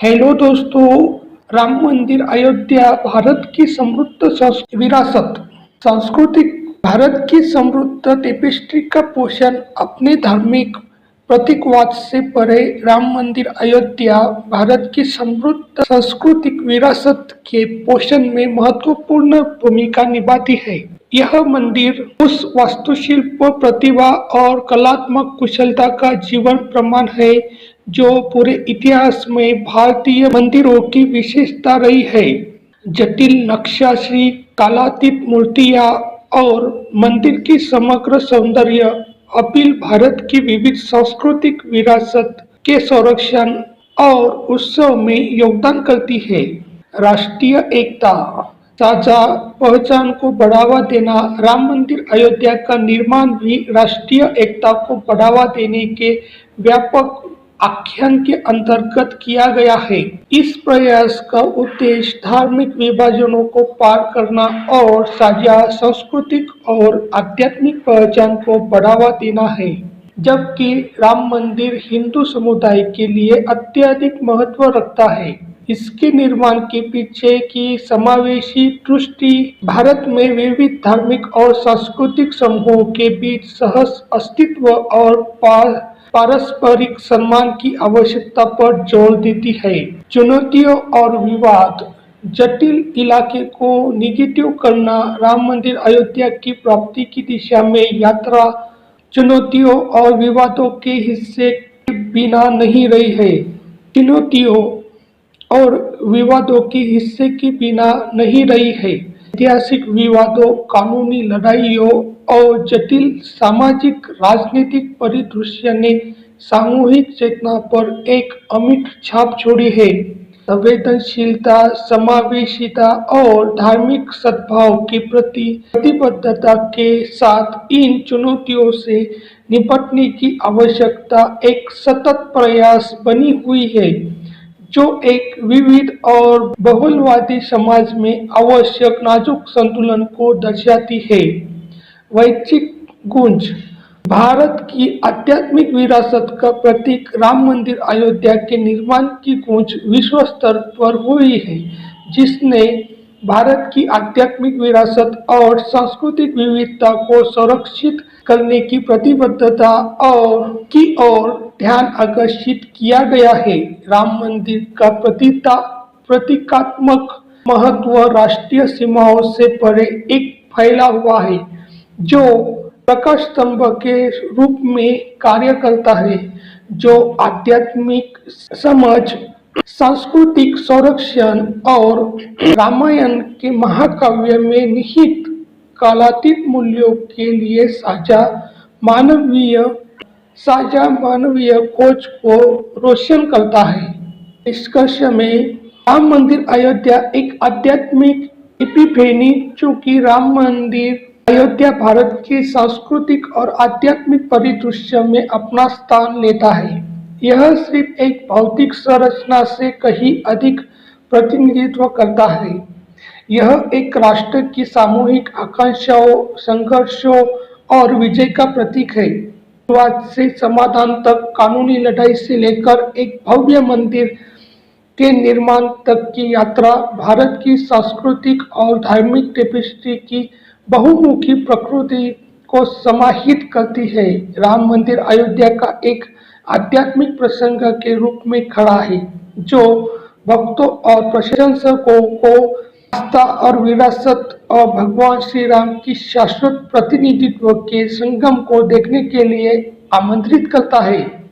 Hello दोस्तों। राम मंदिर अयोध्या भारत की समृद्ध विरासत सांस्कृतिक भारत की समृद्ध टेपेस्ट्री का पोषण अपने धार्मिक प्रतीकवाद से परे राम मंदिर अयोध्या भारत की समृद्ध सांस्कृतिक विरासत के पोषण में महत्वपूर्ण भूमिका निभाती है। यह मंदिर उस वास्तुशिल्प प्रतिभा और कलात्मक कुशलता का जीवन प्रमाण है जो पूरे इतिहास में भारतीय मंदिरों की विशेषता रही है। जटिल नक्काशी, कालातीत मूर्तियां और मंदिर की समग्र सौंदर्य अपील भारत की विविध सांस्कृतिक विरासत के संरक्षण और उत्सव में योगदान करती है। राष्ट्रीय एकता साझा पहचान को बढ़ावा देना राम मंदिर अयोध्या का निर्माण भी राष्ट्रीय एकता को बढ़ावा देने के व्यापक आख्यान के अंतर्गत किया गया है। इस प्रयास का उद्देश्य धार्मिक विभाजनों को पार करना और साझा सांस्कृतिक और आध्यात्मिक पहचान को बढ़ावा देना है। जबकि राम मंदिर हिंदू समुदाय के लिए अत्यधिक महत्व रखता है। इसके निर्माण के पीछे की समावेशी दृष्टि भारत में विविध धार्मिक और सांस्कृतिक समूहों के बीच सह अस्तित्व और पारस्परिक सम्मान की आवश्यकता पर जोर देती है। चुनौतियों और विवाद जटिल इलाके को निगेटिव करना राम मंदिर अयोध्या की प्राप्ति की दिशा में यात्रा चुनौतियों और विवादों के हिस्से के बिना नहीं रही है। चुनौतियों और विवादों के हिस्से के बिना नहीं रही है। ऐतिहासिक विवादों, कानूनी लड़ाइयों और जटिल सामाजिक राजनीतिक परिदृश्य ने सामूहिक चेतना पर एक अमिट छाप छोड़ी है। संवेदनशीलता, समावेशिता और धार्मिक सद्भाव के प्रति प्रतिबद्धता के साथ इन चुनौतियों से निपटने की आवश्यकता एक सतत प्रयास बनी हुई है, जो एक विविध और बहुलवादी समाज में आवश्यक नाजुक संतुलन को दर्शाती है। वैश्विक गूंज भारत की आध्यात्मिक विरासत का प्रतीक राम मंदिर अयोध्या के निर्माण की गूंज विश्व स्तर पर हुई है, जिसने भारत की आध्यात्मिक विरासत और सांस्कृतिक विविधता को संरक्षित करने की प्रतिबद्धता की ओर ध्यान आकर्षित किया गया है। राम मंदिर का प्रतीकात्मक महत्व राष्ट्रीय सीमाओं से परे एक फैला हुआ है, जो प्रकाश स्तंभ के रूप में कार्य करता है, जो आध्यात्मिक समझ, सांस्कृतिक संरक्षण और रामायण के महाकाव्य में निहित कालातीत मूल्यों के लिए साझा मानवीय खोज को रोशन करता है। निष्कर्ष में राम मंदिर अयोध्या एक आध्यात्मिक एपिफेनी, चूंकि राम मंदिर अयोध्या भारत के सांस्कृतिक और आध्यात्मिक परिदृश्य में अपना स्थान लेता है। यह सिर्फ एक भौतिक संरचना से कहीं अधिक प्रतिनिधित्व करता है। यह एक राष्ट्र की सामूहिक आकांक्षाओं, संघर्षों और विजय का प्रतीक है। शुरुआत से समाधान तक, कानूनी लड़ाई से लेकर एक भव्य मंदिर के निर्माण तक की यात्रा भारत की सांस्कृतिक और धार्मिक टेपेस्ट्री की बहुमुखी प्रकृति को समाहित करती है। राम मंदिर अयोध्या का एक आध्यात्मिक प्रसंग के रूप में खड़ा है, जो भक्तों और प्रशंसकों को आस्था और विरासत और भगवान श्री राम की शाश्वत प्रतिनिधित्व के संगम को देखने के लिए आमंत्रित करता है।